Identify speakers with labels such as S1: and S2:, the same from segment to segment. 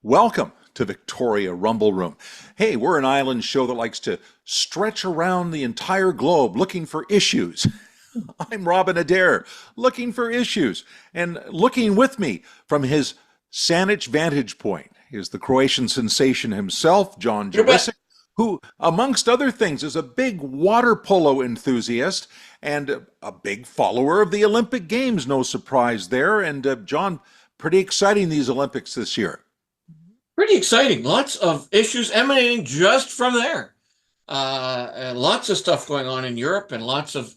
S1: Welcome to Victoria Rumble Room. Hey, we're an island show that likes to stretch around the entire globe looking for issues. I'm Robin Adair, looking for issues. And looking with me from his Sanic vantage point is the Croatian sensation himself, John
S2: You bet.
S1: Jurisic, who, amongst other things, is a big water polo enthusiast and a big follower of the Olympic Games. No surprise there. And John, pretty exciting these Olympics this year.
S2: Pretty exciting. Lots of issues emanating just from there. And lots of stuff going on in Europe and lots of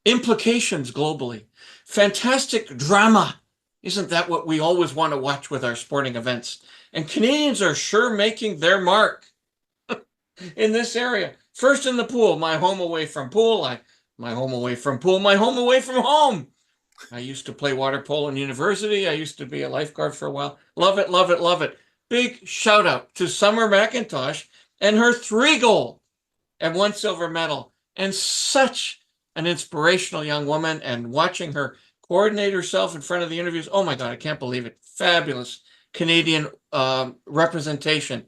S2: implications globally. Fantastic drama. Isn't that what we always want to watch with our sporting events? And Canadians are sure making their mark in this area. First in the pool, my home away from pool. My home away from pool, my home away from home. I used to play water polo in university. I used to be a lifeguard for a while. Love it, love it, love it. Big shout out to Summer McIntosh and her 3 gold and 1 silver medal. And such an inspirational young woman. And watching her coordinate herself in front of the interviews. Oh my God, I can't believe it. Fabulous Canadian representation.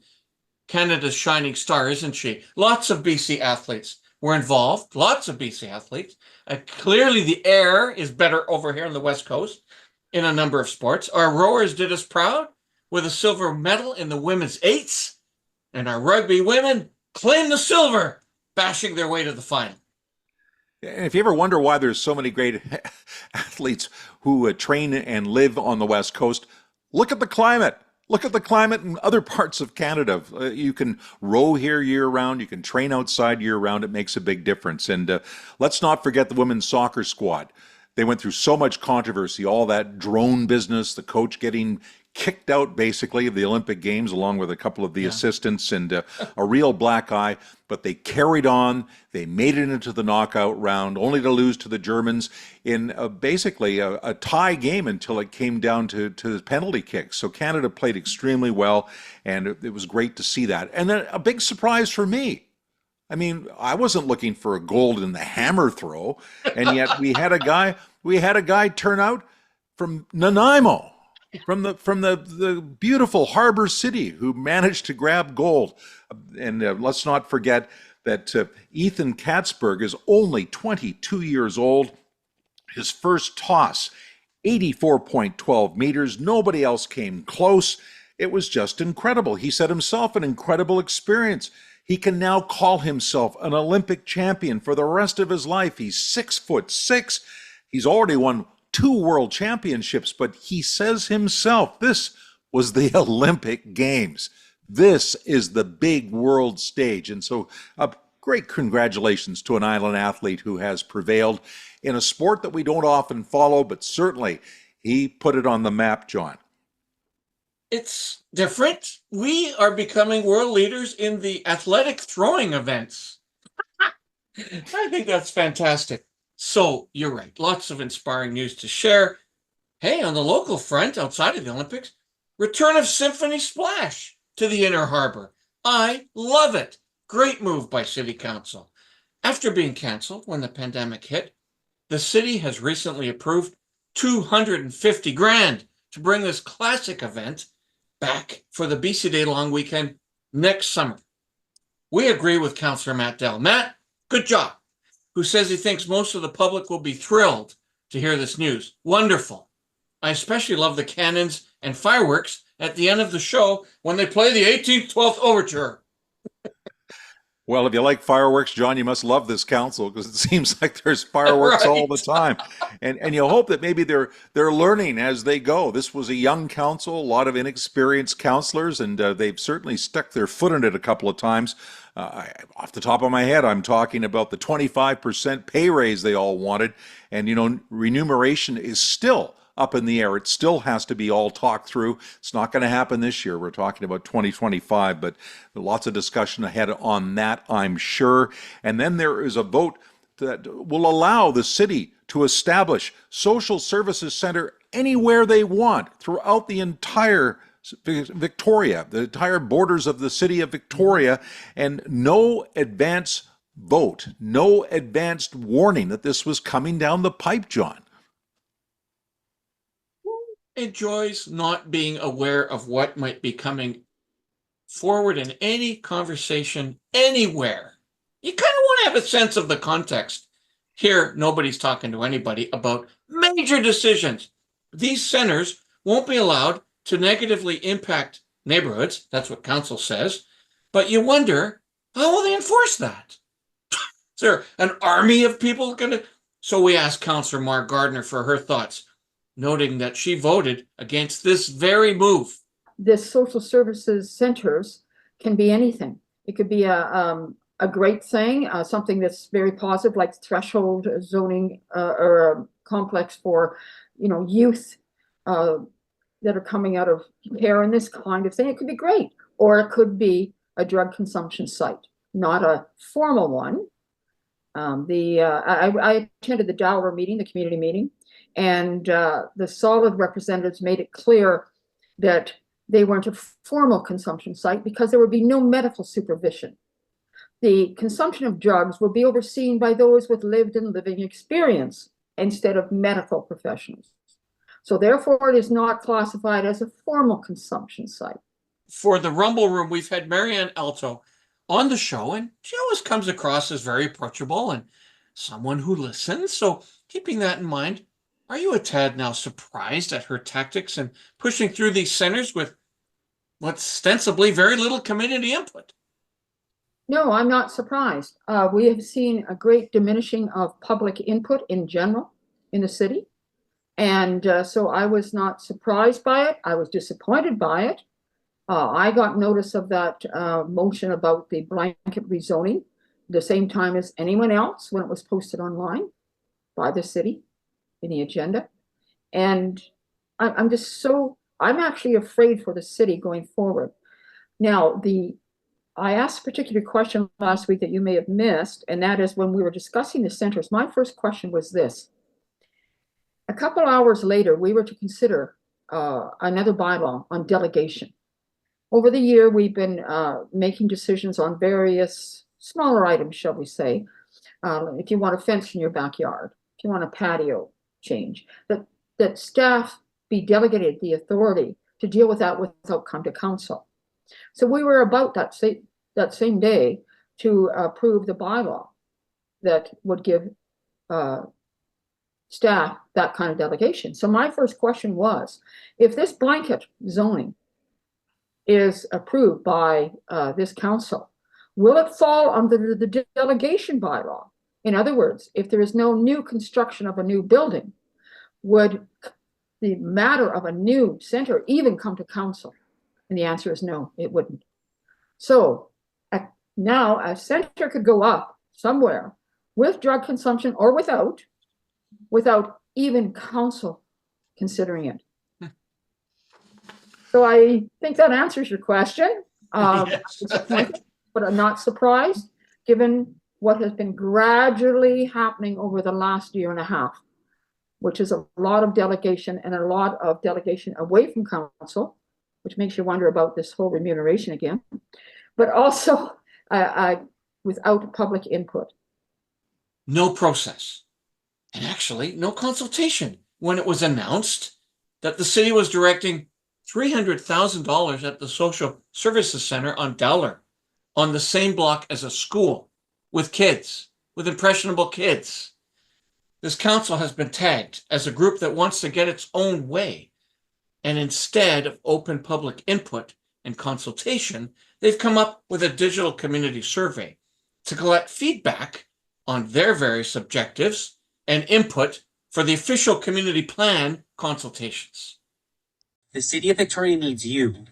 S2: Canada's shining star, isn't she? Lots of BC athletes were involved. Lots of BC athletes. Clearly the air is better over here on the West Coast in a number of sports. Our rowers did us proud with a silver medal in the women's eights, and our rugby women claimed the silver, bashing their way to the final.
S1: And if you ever wonder why there's so many great athletes who train and live on the West Coast, look at the climate. Look at the climate in other parts of Canada. You can row here year round. You can train outside year round. It makes a big difference. And let's not forget the women's soccer squad. They went through so much controversy, all that drone business, the coach getting kicked out basically of the Olympic Games along with a couple of the assistants and a real black eye, but they carried on. They made it into the knockout round only to lose to the Germans in basically a tie game until it came down to the penalty kicks. So Canada played extremely well, and it was great to see that. And then a big surprise for me. I mean, I wasn't looking for a gold in the hammer throw, and yet we had a guy turn out from Nanaimo, from the beautiful harbor city, who managed to grab gold. And let's not forget that Ethan Katzberg is only 22 years old. His first toss, 84.12 meters. Nobody else came close. It was just incredible. He said himself, an incredible experience. He can now call himself an Olympic champion for the rest of his life. He's 6'6". He's already won 2 world championships, but he says himself, this was the Olympic Games. This is the big world stage. And so great congratulations to an island athlete who has prevailed in a sport that we don't often follow, but certainly he put it on the map, John.
S2: It's different. We are becoming world leaders in the athletic throwing events. I think that's fantastic. So you're right. Lots of inspiring news to share. Hey, on the local front, outside of the Olympics, return of Symphony Splash to the Inner Harbor. I love it. Great move by City Council. After being canceled when the pandemic hit, the city has recently approved 250 grand to bring this classic event back for the BC Day long weekend next summer. We agree with Councillor Matt Dell. Matt, good job. Who says he thinks most of the public will be thrilled to hear this news. Wonderful. I especially love the cannons and fireworks at the end of the show when they play the 18th 12th overture.
S1: Well, if you like fireworks, John, you must love this council, because it seems like there's fireworks
S2: Right.
S1: all the time. And you hope that maybe they're learning as they go. This was a young council, a lot of inexperienced councillors, and they've certainly stuck their foot in it a couple of times. Off the top of my head, I'm talking about the 25% pay raise they all wanted. And, remuneration is still up in the air. It still has to be all talked through. It's not going to happen this year. We're talking about 2025, but lots of discussion ahead on that, I'm sure. And then there is a vote that will allow the city to establish social services center anywhere they want throughout the entire Victoria, the entire borders of the city of Victoria, and no advance vote, no advanced warning that this was coming down the pipe, John.
S2: enjoys not being aware of what might be coming forward in any conversation anywhere. You kind of want to have a sense of the context. Here, nobody's talking to anybody about major decisions. These centers won't be allowed to negatively impact neighborhoods. That's what council says. But you wonder, how will they enforce that? Is there an army of people going to? So we asked Councillor Marg Gardiner for her thoughts, noting that she voted against this very move.
S3: This social services centers can be anything. It could be a great thing, something that's very positive, like threshold zoning or a complex for, youth that are coming out of care and this kind of thing. It could be great, or it could be a drug consumption site, not a formal one. I attended the Dowler meeting, the community meeting, and the solid representatives made it clear that they weren't a formal consumption site because there would be no medical supervision. The consumption of drugs will be overseen by those with lived and living experience instead of medical professionals. So therefore, it is not classified as a formal consumption site.
S2: For the Rumble Room, we've had Marianne Alto on the show, and she always comes across as very approachable and someone who listens. So keeping that in mind, are you a tad now surprised at her tactics and pushing through these centers with what's ostensibly very little community input?
S3: No, I'm not surprised. We have seen a great diminishing of public input in general in the city. And so I was not surprised by it. I was disappointed by it. I got notice of that motion about the blanket rezoning the same time as anyone else when it was posted online by the city in the agenda. And I'm actually afraid for the city going forward. Now, I asked a particular question last week that you may have missed, and that is when we were discussing the centers, my first question was this. A couple hours later, we were to consider another bylaw on delegation. Over the year, we've been making decisions on various smaller items, shall we say. If you want a fence in your backyard, if you want a patio change, that staff be delegated the authority to deal with that without come to council. So we were about that same day to approve the bylaw that would give staff that kind of delegation. So my first question was, if this blanket zoning is approved by this council, will it fall under the delegation bylaw? In other words, if there is no new construction of a new building, would the matter of a new center even come to council? And the answer is no, it wouldn't. So now a center could go up somewhere with drug consumption or without even council considering it. So I think that answers your question.
S2: Yes.
S3: But I'm not surprised given what has been gradually happening over the last year and a half, which is a lot of delegation and a lot of delegation away from council, which makes you wonder about this whole remuneration again, but also without public input.
S2: No process, and actually no consultation when it was announced that the city was directing $300,000 at the Social Services Center on Dowler, on the same block as a school, with kids, with impressionable kids. This council has been tagged as a group that wants to get its own way. And instead of open public input and consultation, they've come up with a digital community survey to collect feedback on their various objectives and input for the official community plan consultations.
S4: The City of Victoria needs you.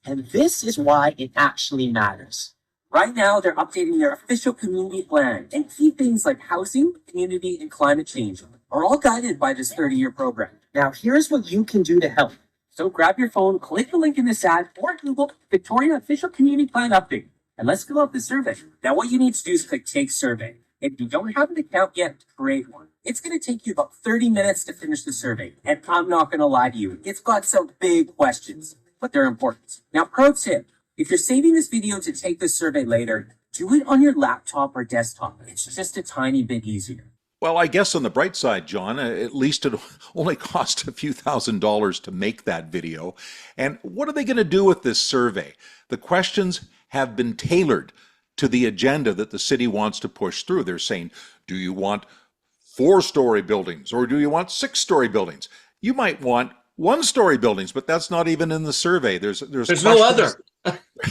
S4: And this is why it actually matters. Right now, they're updating their official community plan, and key things like housing, community, and climate change are all guided by this 30-year program. Now, here's what you can do to help. So grab your phone, click the link in this ad, or Google Victoria Official Community Plan Update, and let's fill out the survey. Now, what you need to do is click Take Survey. If you don't have an account yet, create one. It's going to take you about 30 minutes to finish the survey, and I'm not going to lie to you, it's got some big questions, but they're important. Now, pro tip, if you're saving this video to take this survey later, do it on your laptop or desktop. It's just a tiny bit easier.
S1: Well, I guess on the bright side, John, at least it only cost a few $1,000s to make that video. And what are they going to do with this survey? The questions have been tailored to the agenda that the city wants to push through. They're saying, do you want 4-story buildings or do you want 6-story buildings? You might want 1-story buildings, but that's not even in the survey. There's
S2: no other.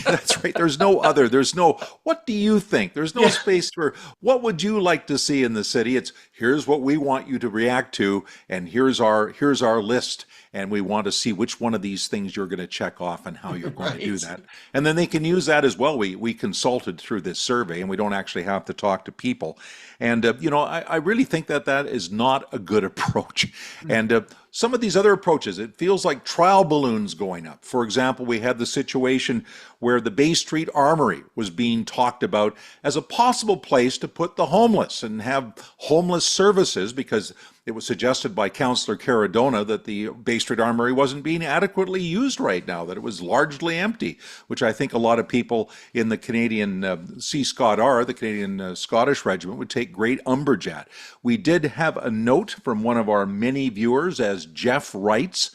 S1: That's right. There's no other. There's no, what do you think? There's no space for, what would you like to see in the city? It's, here's what we want you to react to, and here's our list, and we want to see which one of these things you're going to check off and how you're going to do that. And then they can use that as well. We consulted through this survey, and we don't actually have to talk to people. And, I really think that is not a good approach. And some of these other approaches, it feels like trial balloons going up. For example, we had the situation where the Bay Street Armory was being talked about as a possible place to put the homeless and have homeless services, because it was suggested by Councillor Cardiner that the Bay Street Armory wasn't being adequately used right now, that it was largely empty, which I think a lot of people in the Canadian CSCOT-R, the Canadian Scottish Regiment, would take great umbrage at. We did have a note from one of our many viewers, as Jeff writes,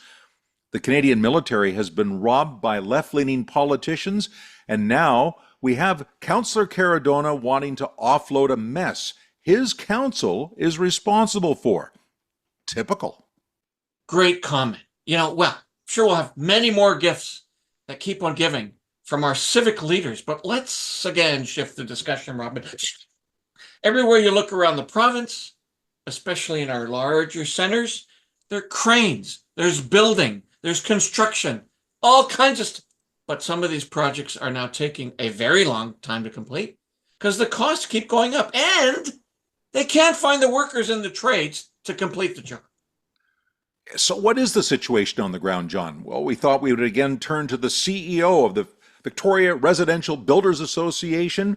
S1: the Canadian military has been robbed by left-leaning politicians, and now we have Councillor Cardiner wanting to offload a mess his council is responsible for. Typical.
S2: Great comment. Sure, we'll have many more gifts that keep on giving from our civic leaders, but let's again shift the discussion, Robin. Everywhere you look around the province, especially in our larger centers, there are cranes, there's building, there's construction, all kinds of stuff. But some of these projects are now taking a very long time to complete because the costs keep going up and they can't find the workers in the trades to complete the job.
S1: So what is the situation on the ground, John? Well, we thought we would again turn to the CEO of the Victoria Residential Builders Association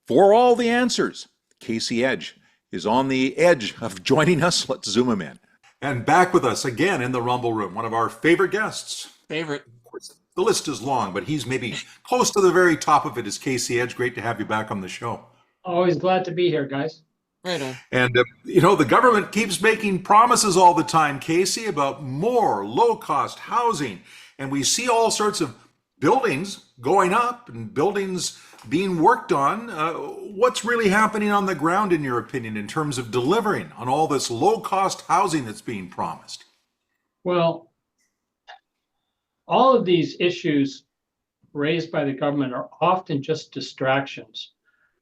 S1: for all the answers. Casey Edge is on the edge of joining us. Let's zoom him in. And back with us again in the Rumble Room, one of our favorite guests.
S2: Favorite.
S1: Of course, the list is long, but he's maybe close to the very top of it, is Casey Edge. Great to have you back on the show.
S5: Always glad to be here, guys.
S2: Right on.
S1: And, the government keeps making promises all the time, Casey, about more low-cost housing. And we see all sorts of buildings going up and buildings being worked on. What's really happening on the ground, in your opinion, in terms of delivering on all this low-cost housing that's being promised?
S5: Well, all of these issues raised by the government are often just distractions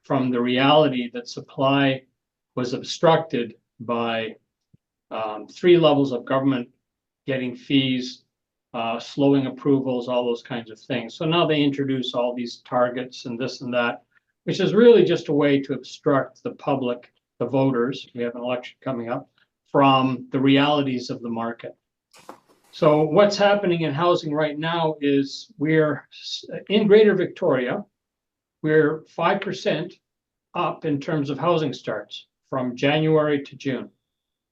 S5: from the reality that supply was obstructed by 3 levels of government getting fees, slowing approvals, all those kinds of things. So now they introduce all these targets and this and that, which is really just a way to obstruct the public, the voters, we have an election coming up, from the realities of the market. So what's happening in housing right now is we're in Greater Victoria, we're 5% up in terms of housing starts from January to June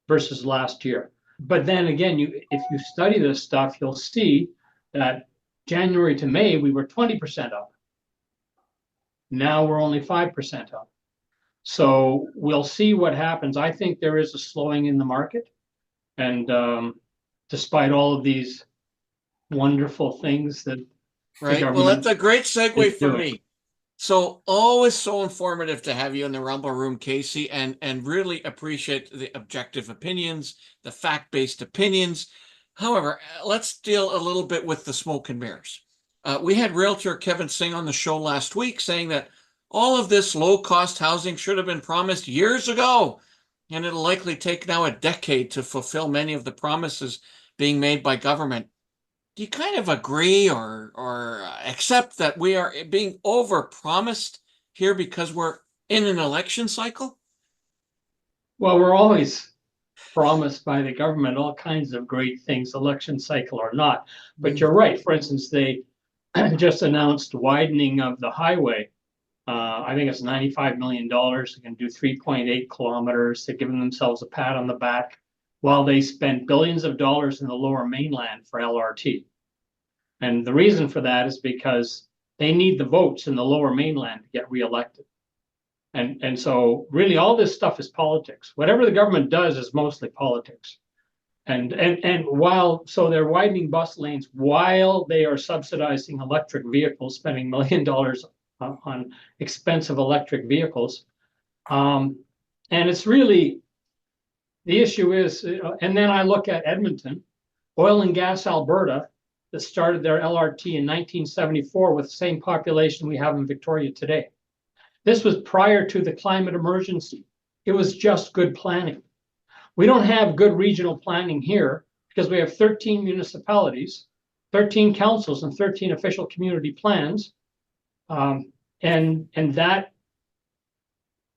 S5: versus last year. But then again, if you study this stuff, you'll see that January to May, we were 20% up. Now we're only 5% up. So we'll see what happens. I think there is a slowing in the market. And despite all of these wonderful things that
S2: right. Well, that's a great segue for me. So always so informative to have you in the Rumble Room, Casey, and really appreciate the objective opinions, the fact-based opinions. However, let's deal a little bit with the smoke and mirrors. We had Realtor Kevin Singh on the show last week saying that all of this low-cost housing should have been promised years ago, and it'll likely take now a decade to fulfill many of the promises being made by government. Do you kind of agree or accept that we are being overpromised here because we're in an election cycle?
S5: Well, we're always promised by the government all kinds of great things, election cycle or not. But you're right. For instance, they just announced widening of the highway. I think it's $95 million. They can do 3.8 kilometers. They're giving themselves a pat on the back while they spent billions of dollars in the Lower Mainland for LRT. And the reason for that is because they need the votes in the Lower Mainland to get reelected. And so really all this stuff is politics. Whatever the government does is mostly politics. And so they're widening bus lanes while they are subsidizing electric vehicles, spending $1 million on expensive electric vehicles. And it's really, the issue is, and then I look at Edmonton, Oil and Gas Alberta, that started their LRT in 1974 with the same population we have in Victoria today. This was prior to the climate emergency. It was just good planning. We don't have good regional planning here because we have 13 municipalities, 13 councils, and 13 official community plans. And that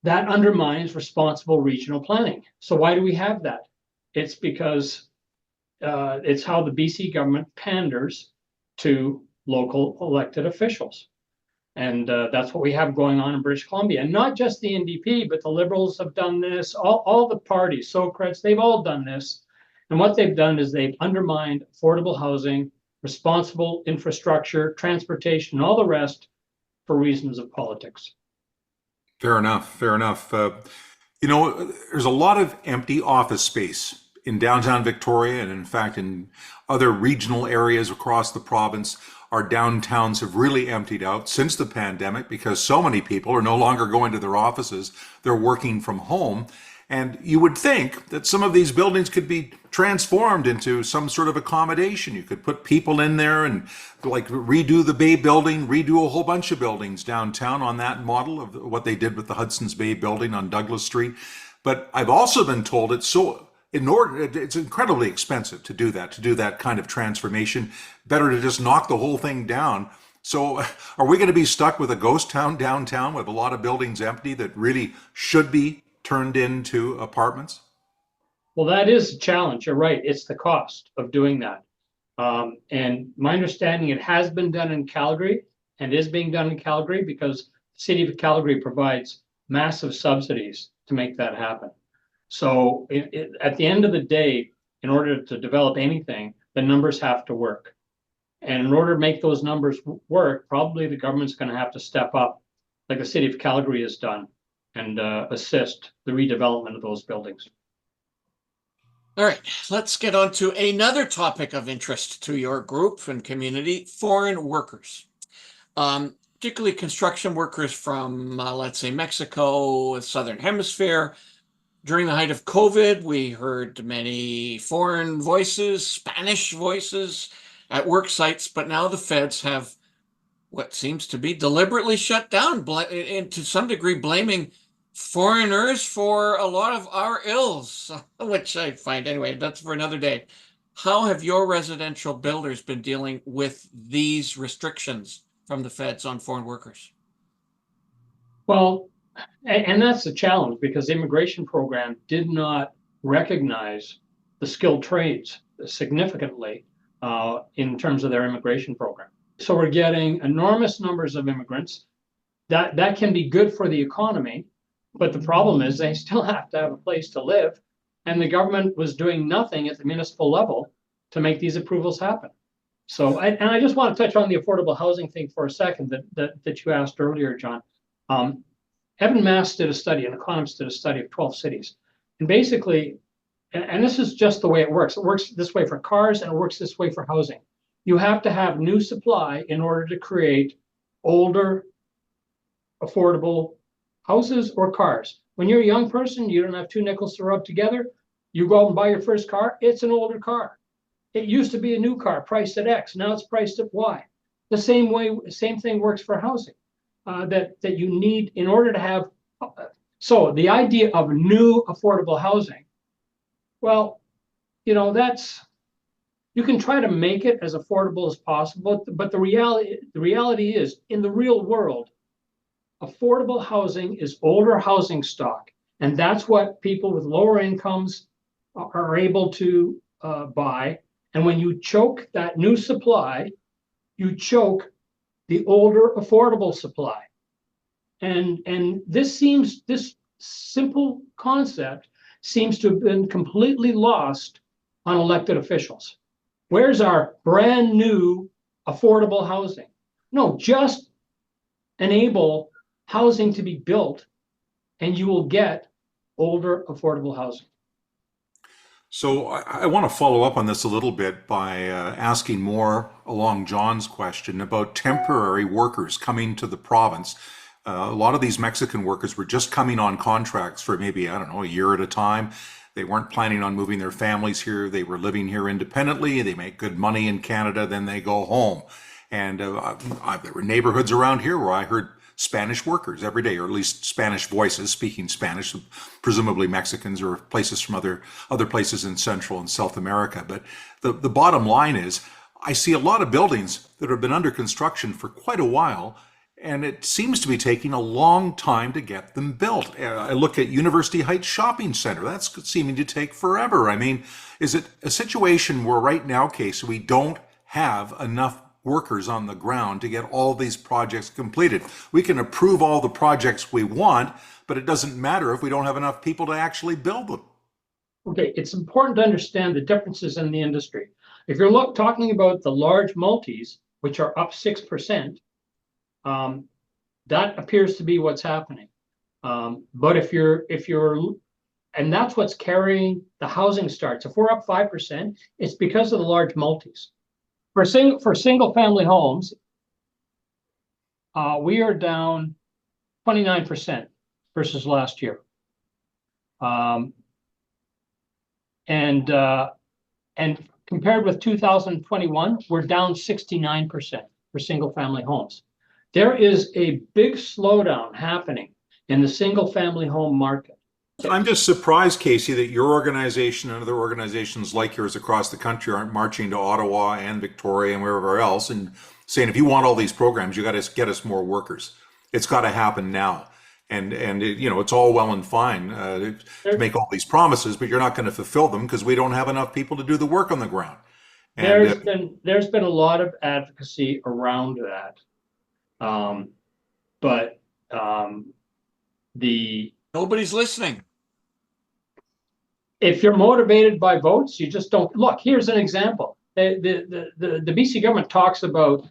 S5: undermines responsible regional planning. So why do we have that? It's because it's how the BC government panders to local elected officials. And that's what we have going on in British Columbia. And not just the NDP, but the Liberals have done this. All the parties, Socrates, they've all done this. And what they've done is they've undermined affordable housing, responsible infrastructure, transportation, all the rest for reasons of politics.
S1: Fair enough. Fair enough. There's a lot of empty office space in downtown Victoria, and in fact, in other regional areas across the province. Our downtowns have really emptied out since the pandemic because so many people are no longer going to their offices. They're working from home. And you would think that some of these buildings could be transformed into some sort of accommodation. You could put people in there and like redo the Bay building, redo a whole bunch of buildings downtown on that model of what they did with the Hudson's Bay building on Douglas Street. But I've also been told it's incredibly expensive to do that kind of transformation. Better to just knock the whole thing down. So are we going to be stuck with a ghost town downtown with a lot of buildings empty that really should be turned into apartments?
S5: Well, that is a challenge. You're right. It's the cost of doing that. And my understanding, it has been done in Calgary and is being done in Calgary because the city of Calgary provides massive subsidies to make that happen. So at the end of the day, in order to develop anything, the numbers have to work. And in order to make those numbers work, probably the government's going to have to step up like the city of Calgary has done and assist the redevelopment of those buildings.
S2: All right, let's get on to another topic of interest to your group and community, foreign workers. Particularly construction workers from, let's say, Mexico, the Southern Hemisphere. During the height of COVID, we heard many foreign voices, Spanish voices at work sites, but now the feds have what seems to be deliberately shut down and to some degree blaming foreigners for a lot of our ills, which I find, anyway, that's for another day. How have your residential builders been dealing with these restrictions from the feds on foreign workers?
S5: Well, and that's the challenge because the immigration program did not recognize the skilled trades significantly in terms of their immigration program. So we're getting enormous numbers of immigrants. That can be good for the economy, but the problem is they still have to have a place to live. And the government was doing nothing at the municipal level to make these approvals happen. So, I just want to touch on the affordable housing thing for a second that you asked earlier, John. Evan Mass did a study, an economist did a study of 12 cities. And basically, and this is just the way it works this way for cars and it works this way for housing. You have to have new supply in order to create older, affordable houses or cars. When you're a young person, you don't have two nickels to rub together. You go out and buy your first car, it's an older car. It used to be a new car priced at X, now it's priced at Y. The same thing works for housing. That you need in order to have, so the idea of new affordable housing, well, you can try to make it as affordable as possible, but the reality is, in the real world, affordable housing is older housing stock, and that's what people with lower incomes are able to buy. And when you choke that new supply, you choke the older affordable supply. And this simple concept seems to have been completely lost on elected officials. Where's our brand new affordable housing? No, just enable housing to be built and you will get older affordable housing.
S1: So I want to follow up on this a little bit by asking more along John's question about temporary workers coming to the province. A lot of these Mexican workers were just coming on contracts for maybe, I don't know, a year at a time. They weren't planning on moving their families here. They were living here independently. They make good money in Canada, then they go home. And there were neighborhoods around here where I heard Spanish workers every day, or at least Spanish voices speaking Spanish, presumably Mexicans or places from other places in Central and South America. But the bottom line is, I see a lot of buildings that have been under construction for quite a while, and it seems to be taking a long time to get them built. I look at University Heights Shopping Center. That's seeming to take forever. I mean, is it a situation where right now, Casey, we don't have enough workers on the ground to get all these projects completed? We can approve all the projects we want, but it doesn't matter if we don't have enough people to actually build them.
S5: Okay, it's important to understand the differences in the industry. If you're talking about the large multis, which are up 6%, that appears to be what's happening. But if you're, and that's what's carrying the housing starts. If we're up 5%, it's because of the large multis. For single family homes, we are down 29% versus last year. And compared with 2021, we're down 69% for single family homes. There is a big slowdown happening in the single family home market.
S1: I'm just surprised, Casey, that your organization and other organizations like yours across the country aren't marching to Ottawa and Victoria and wherever else and saying, if you want all these programs, you got to get us more workers. It's got to happen now. And it's all well and fine to make all these promises, but you're not going to fulfill them because we don't have enough people to do the work on the ground. And,
S5: there's been a lot of advocacy around that, but
S2: nobody's listening.
S5: If you're motivated by votes, you just don't look. Here's an example. The BC government talks about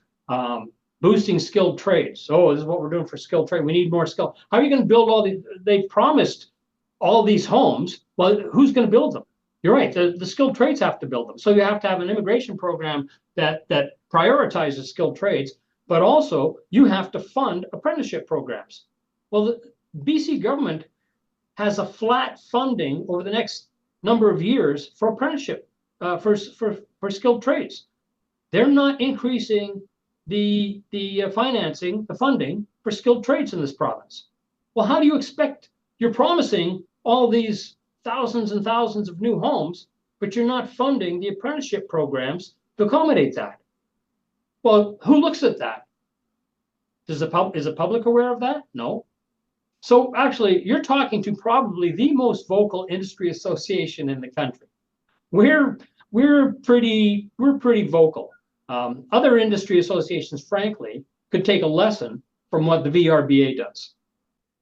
S5: boosting skilled trades. Oh, this is what we're doing for skilled trade. We need more skill. How are you going to build all these? They promised all these homes. Well, who's going to build them? You're right. The skilled trades have to build them. So you have to have an immigration program that prioritizes skilled trades, but also you have to fund apprenticeship programs. Well, the BC government has a flat funding over the next number of years for apprenticeship, for skilled trades. They're not increasing the financing, the funding for skilled trades in this province. Well, how do you expect? You're promising all these thousands and thousands of new homes, but you're not funding the apprenticeship programs to accommodate that. Well, who looks at that? Is the public aware of that? No. So actually, you're talking to probably the most vocal industry association in the country. We're pretty vocal. Other industry associations, frankly, could take a lesson from what the VRBA does.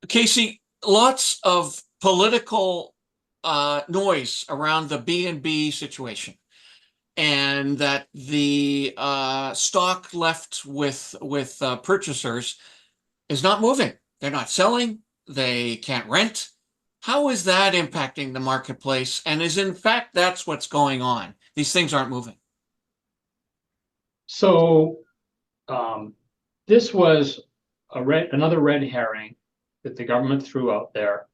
S2: Casey, lots of political noise around the B&B situation, and that the stock left with purchasers is not moving. They're not selling. They can't rent. How is that impacting the marketplace? And is in fact that's what's going on? These things aren't moving.
S5: So this was another red herring that the government threw out there.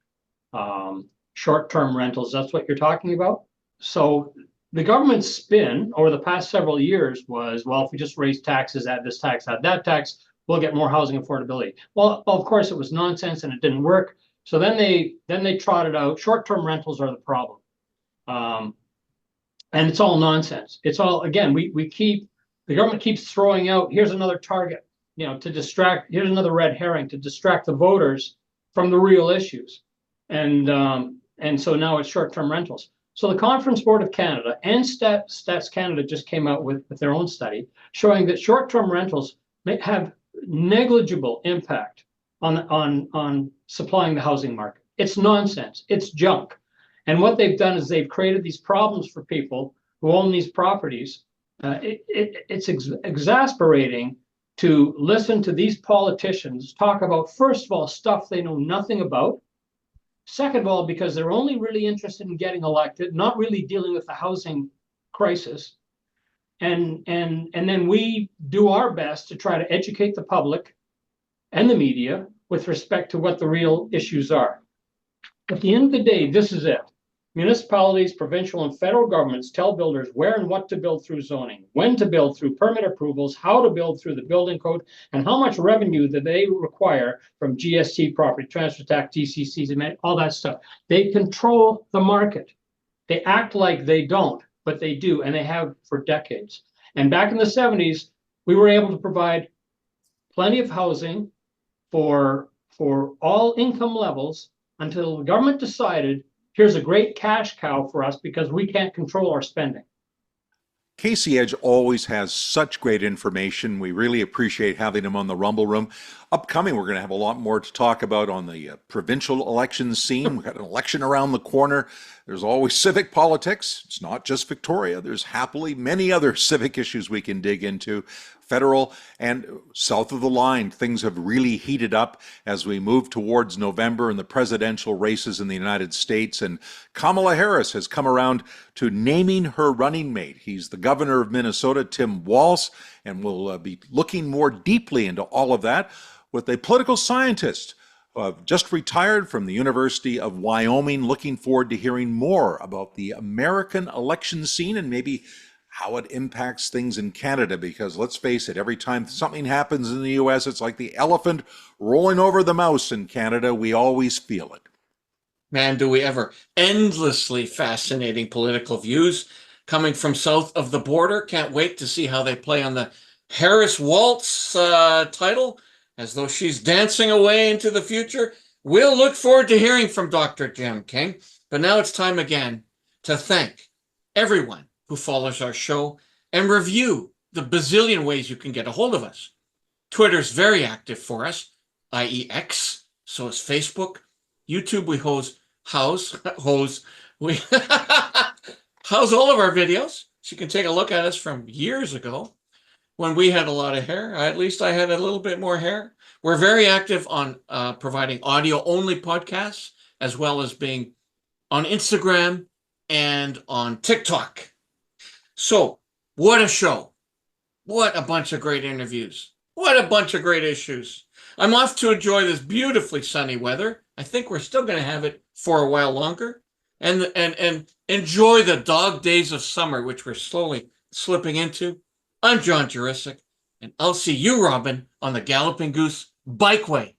S5: Short-term rentals, that's what you're talking about. So the government's spin over the past several years was, well, if we just raise taxes, add this tax, add that tax, we'll get more housing affordability. Well, of course, it was nonsense and it didn't work. So then they trotted out short-term rentals are the problem, and it's all nonsense. It's all, again, the government keeps throwing out, here's another target, to distract. Here's another red herring to distract the voters from the real issues, and so now it's short-term rentals. So the Conference Board of Canada and Stats Canada just came out with their own study showing that short-term rentals may have negligible impact on supplying the housing market. It's nonsense. It's junk. And what they've done is they've created these problems for people who own these properties. It's exasperating to listen to these politicians talk about, first of all, stuff they know nothing about, Second of all, because they're only really interested in getting elected, not really dealing with the housing crisis. And then we do our best to try to educate the public and the media with respect to what the real issues are. At the end of the day, this is it. Municipalities, provincial and federal governments tell builders where and what to build through zoning, when to build through permit approvals, how to build through the building code, and how much revenue that they require from GST, property transfer tax, DCCs, and all that stuff. They control the market. They act like they don't, but they do, and they have for decades. And back in the 70s, we were able to provide plenty of housing for all income levels until the government decided, here's a great cash cow for us because we can't control our spending.
S1: Casey Edge always has such great information. We really appreciate having him on the Rumble Room. Upcoming, we're going to have a lot more to talk about on the provincial election scene. We've got an election around the corner. There's always civic politics. It's not just Victoria. There's happily many other civic issues we can dig into. Federal and south of the line, things have really heated up as we move towards November and the presidential races in the United States. And Kamala Harris has come around to naming her running mate. He's the governor of Minnesota, Tim Walz, and we'll be looking more deeply into all of that with a political scientist just retired from the University of Wyoming. Looking forward to hearing more about the American election scene and maybe how it impacts things in Canada, because let's face it, every time something happens in the US, it's like the elephant rolling over the mouse in Canada. We always feel it.
S2: Man, do we ever. Endlessly fascinating political views coming from south of the border. Can't wait to see how they play on the Harris Waltz title, as though she's dancing away into the future. We'll look forward to hearing from Dr. Jim King. But now it's time again to thank everyone who follows our show and review the bazillion ways you can get a hold of us. Twitter's very active for us, i.e. X, so is Facebook. YouTube, we house all of our videos. So you can take a look at us from years ago when we had a lot of hair. At least I had a little bit more hair. We're very active on providing audio-only podcasts, as well as being on Instagram and on TikTok. So, what a show. What a bunch of great interviews. What a bunch of great issues. I'm off to enjoy this beautifully sunny weather. I think we're still going to have it for a while longer. And enjoy the dog days of summer, which we're slowly slipping into. I'm John Jurisic, and I'll see you, Robin, on the Galloping Goose Bikeway.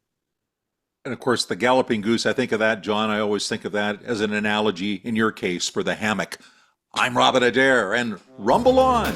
S1: And of course, the Galloping Goose, I think of that, John, I always think of that as an analogy, in your case, for the hammock. I'm Robin Adair, and rumble on.